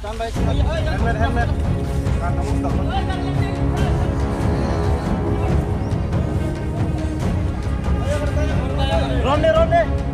Helmet. Ronde.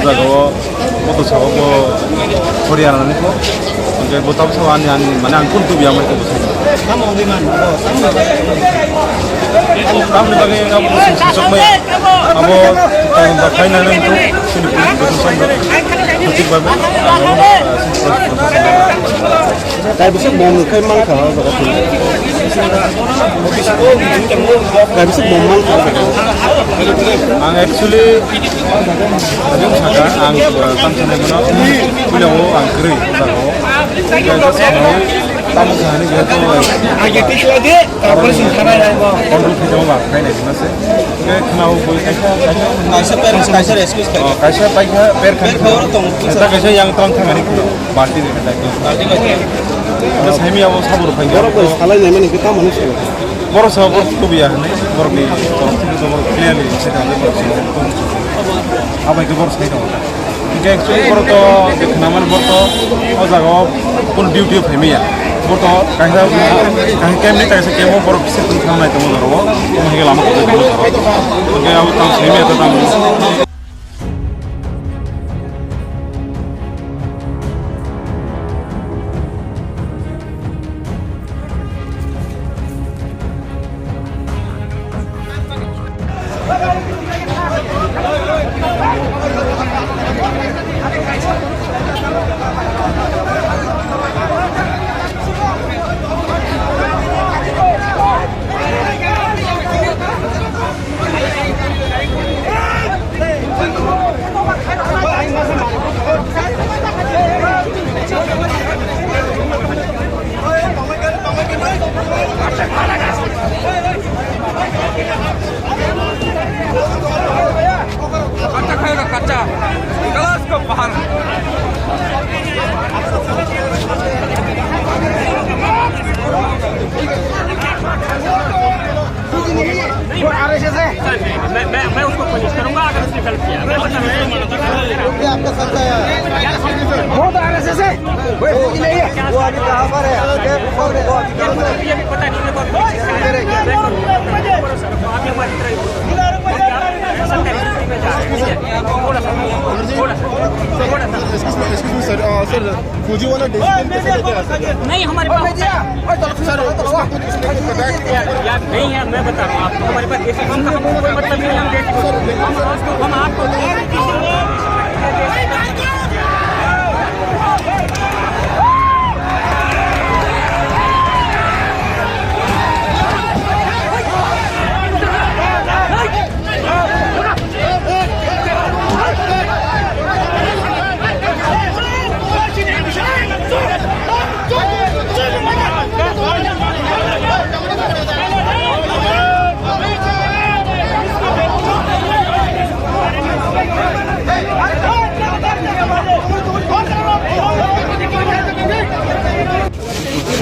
Ozago moto sawo Korea niko oke botam sawan yang mana angkun tu biar mereka tu sama dengan kamu lagi kamu susuk me abo tahun bakai nanti tu sini pun sama ketik babe tapi bisa mau kai mal kau bagai tu tapi bisa mau mal kau ang actually yung saga ang tamsanay mo na punya mo ang kiri tamu sahani gitu aja itu aja kapal singkara ya kontrol video mah kayak ini nasi kayak kenal boy kaisa rescue kaisa paika per kita kaisa yang terang terang ini party ini terus kami awal sabur paika orang salah ini mana kita manusia baru sabur tuh biar nih baru di baru clearly sedang apa itu baru saya tahu jika actually baru to kenaman baru to ozago pun duty kami ya baru kaisa kami kaisa kemo baru bisa tentang itu baru mungkin lama kita dulu oke aku tahu sini atau tahu मैं उसको कोशिश करूंगा अगर उसने गलत किया ये आपका संशय है वो तो आरएसएस है वो नहीं है वो आज कहां पर है ये भी पता नहीं सर फौजी वाला नहीं हमारे पास नहीं है मैं बता रहा हूँ आपको हमारे पास देसी हम कोई मतलब नहीं हम आपको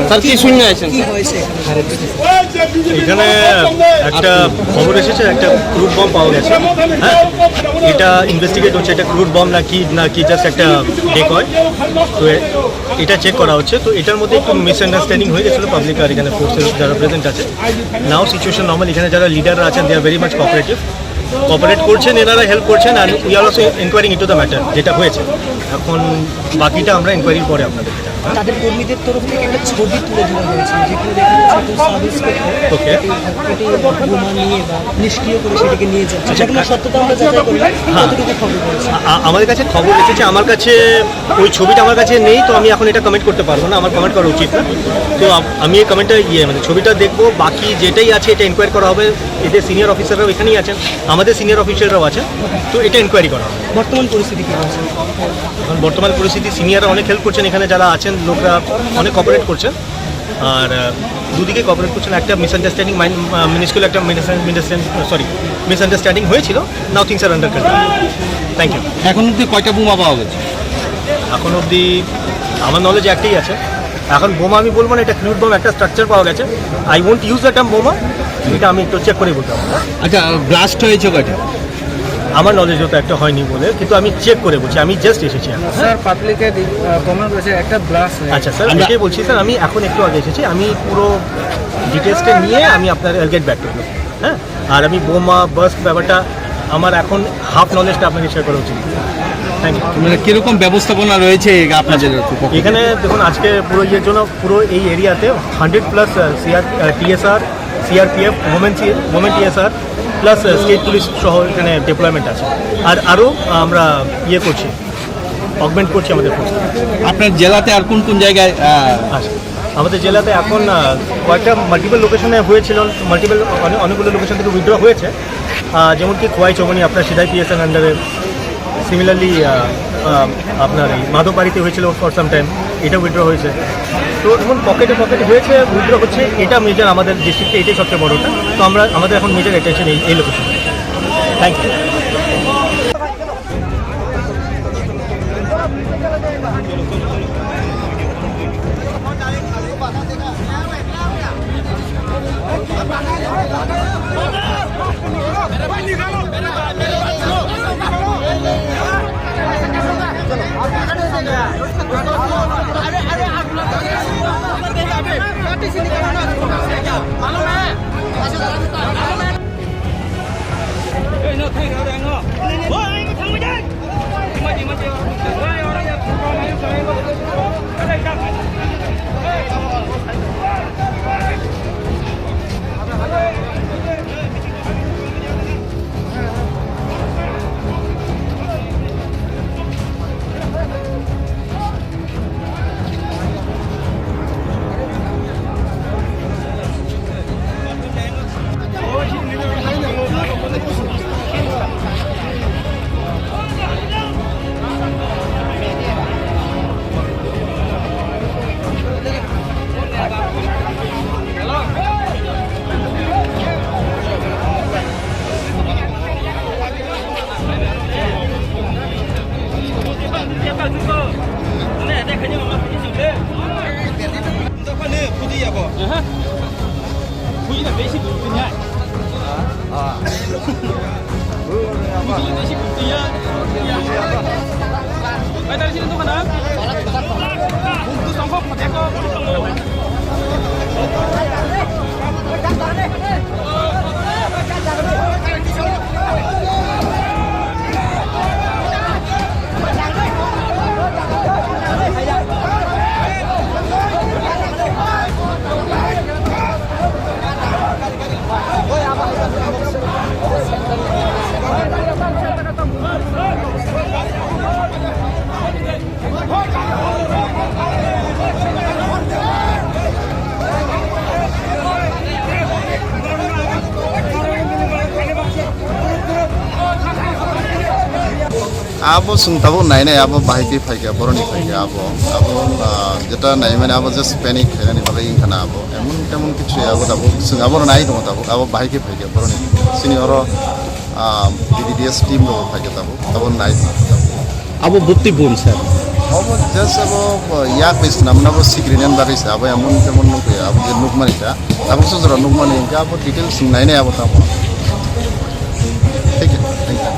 স্যার কি শুনে আছেন? এখানে একটা খবর এসেছে, একটা ক্রুড বম পাওয়া গেছে। হ্যাঁ, এটা ইনভেস্টিগেট হচ্ছে, এটা ক্রুড বম নাকি জাস্ট একটা ডেকয়। তো এটা চেক করা হচ্ছে। তো এটার মধ্যে একটু মিসআন্ডারস্ট্যান্ডিং হয়ে গেছিলো পাবলিক আর এখানে ফোর্সের যারা প্রেজেন্ট আছে। Now situation normal. এখানে যারা লিডাররা আছেন they are very much cooperate করছেন, এনারা হেল্প করছেন। আর we are also enquiring into the matter, যেটা হয়েছে। এখন বাকিটা আমরা এনকোয়ারির পরে আপনাদের তাদের কর্মীদের তরফ থেকে একটা ছবি তুলে ধরা হয়েছে, যেখানে দেখা যাচ্ছে সাব ইন্সপেক্টর ওকে বোমা নিয়ে বা নিষ্ক্রিয় করে সেটাকে নিয়ে যাচ্ছে। সেখানে সত্যতা আমরা যাচাই করি, কতটুকু খবর পেয়েছি। আমাদের কাছে খবর এসেছে, আমার কাছে ওই ছবিটা আমার কাছে নেই, তো আমি এখন এটা কমেন্ট করতে পারবো না, আমার কমেন্ট করা উচিত না। তো আমি এই কমেন্টটা মানে ছবিটা দেখবো, বাকি যেটাই আছে এটা এনকোয়ারি করা হবে। এদের সিনিয়র অফিসাররাও এখানেই আছেন, আমাদের সিনিয়র অফিসাররাও আছেন, তো এটা এনকোয়ারি করা হবে। বর্তমান পরিস্থিতি কী আছে? এখন বর্তমান পরিস্থিতি সিনিয়ররা অনেক হেল্প করছেন, এখানে যারা আছেন লোকরা অনেক কোঅপারেট করছেন। আর দুদিকে কোঅপারেট করছেন। একটা মিসআন্ডারস্ট্যান্ডিং মিনিস্কুল একটা মিসআন্ডারস্ট্যান্ডিং হয়েছিল। Now things are under control. Thank you. এখন অব্দি কয়টা বোমা পাওয়া গেছে? এখন অবধি আমার নলেজ একটাই আছে। এখন বোমা আমি বলবো না, এটা ক্রুড বম একটা স্ট্রাকচার পাওয়া গেছে। I won't use the term বোমা, এটা আমি একটু চেক করে বলতে পারবো। আচ্ছা, ব্লাস্ট হয়েছে কয়টা? আমার নলেজ তো একটা হয়নি বলে, কিন্তু আমি চেক করে বলছি, আমি জাস্ট এসেছি এখন। স্যার পাবলিকে কমেন্ট করেছে একটা ব্লাস্ট। আচ্ছা স্যার, এটাই বলছি স্যার, আমি এখন একটু আগে এসেছি, আমি পুরো ডিটেলসটা নিয়ে আমি আপনার গেট ব্যাক করবো। হ্যাঁ, আর আমি বোমা বাস্ট ব্যাপারটা আমার এখন হাফ নলেজটা আপনাকে শেয়ার করা উচিত। Thank you. মানে কীরকম ব্যবস্থাপনা রয়েছে আপনাদের এখানে দেখুন, আজকে পুরো ইয়ের জন্য পুরো এই এরিয়াতে 100+ TSR, CRPF, women TSR plus state police সহ এখানে ডেপ্লয়মেন্ট আছে। আর আরও আমরা ইয়ে করছি, অগমেন্ট করছি আমাদের ফোর্স। আপনার জেলাতে আর কোন কোন জায়গায়? আচ্ছা, আমাদের জেলাতে এখন কয়েকটা মাল্টিপল লোকেশনে হয়েছিল, অনেকগুলো লোকেশন থেকে উইথড্র হয়েছে। যেমন কি খোয়াই চৌমনি আপনার সিধাই PSR আন্ডারে, সিমিলারলি আপনার এই মাধববাড়িতে হয়েছিল ফর সাম টাইম, এটা উইথড্র হয়েছে। তো এমন পকেটে হয়েছে, উইথড্র হচ্ছে। এটা মেজর আমাদের ডিস্ট্রিক্টে, এটাই সবচেয়ে বড়টা। তো আমাদের এখন মেজর অ্যাটেনশন এই location. Thank you. abo sungtabo nainai abo bahiki phaika boroni phaika abo jeta nai mane abo just panic khairani balai ingkhana abo emon temon kichu abo dabo sung abo nai dong dabo abo bahiki phaika boroni senior DDS team lo phaika dabo nai abo butti bom sir अब just अब yak bis namna bo sikrinan bagai sa abo emon temon nuku ya abo je nukmani ta abo sojora nukmani ka abo details sungnai ne abo tamo ठीक है thank you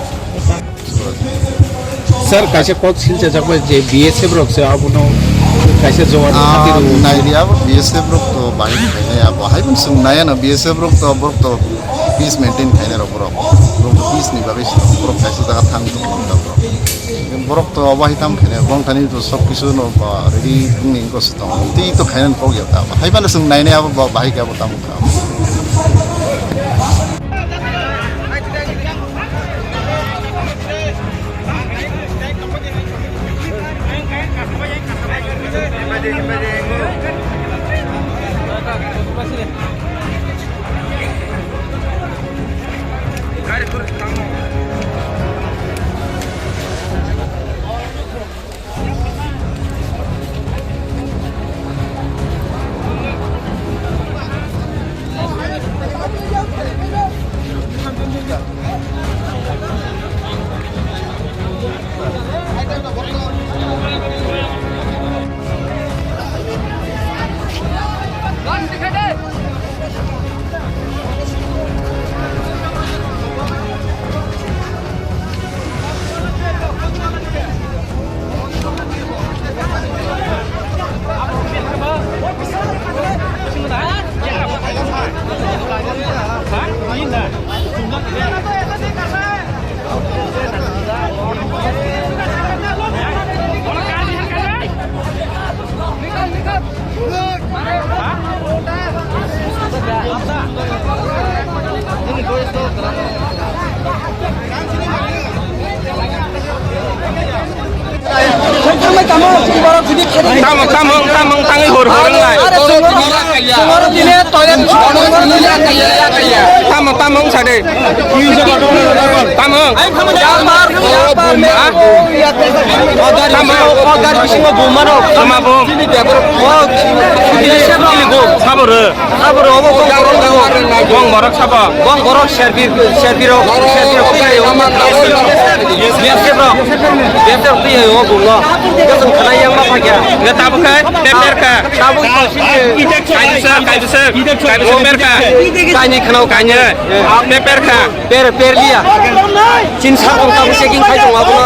sir कैसे coach सिलचे जब जे BSF रोक से अब no कैसे जवान खातिर नाइरिया अब बीएसएफ रोक तो बाहिर खाने अब हाई पण sungnai na बीएसएफ रोक तो peace maintain खाने रो bro peace ni bagai bro कैसे जगह थांग तो bro borok to abahitam khane bong thani to sob kisu no ready ning ko sto ti to khainan ko gyata hai bala sung nai ne abo bahai ka botam ka Tamang tangi hor-horeng lai. Ini toilet tamang sade. Tamang. Tamang bising bom mano. Sama bom. Sabur. Bong borak sapa. Bong borak serviro. Biasa bro. Biasa dia yo bom lo. Kita kena yang apa ya? Nggak tahu kan? Deper kan? Tahu kayu besar. Deper kan? Kanya kenal kanya. Deper kan? Per dia. Cinta orang tahu seging kayu apa?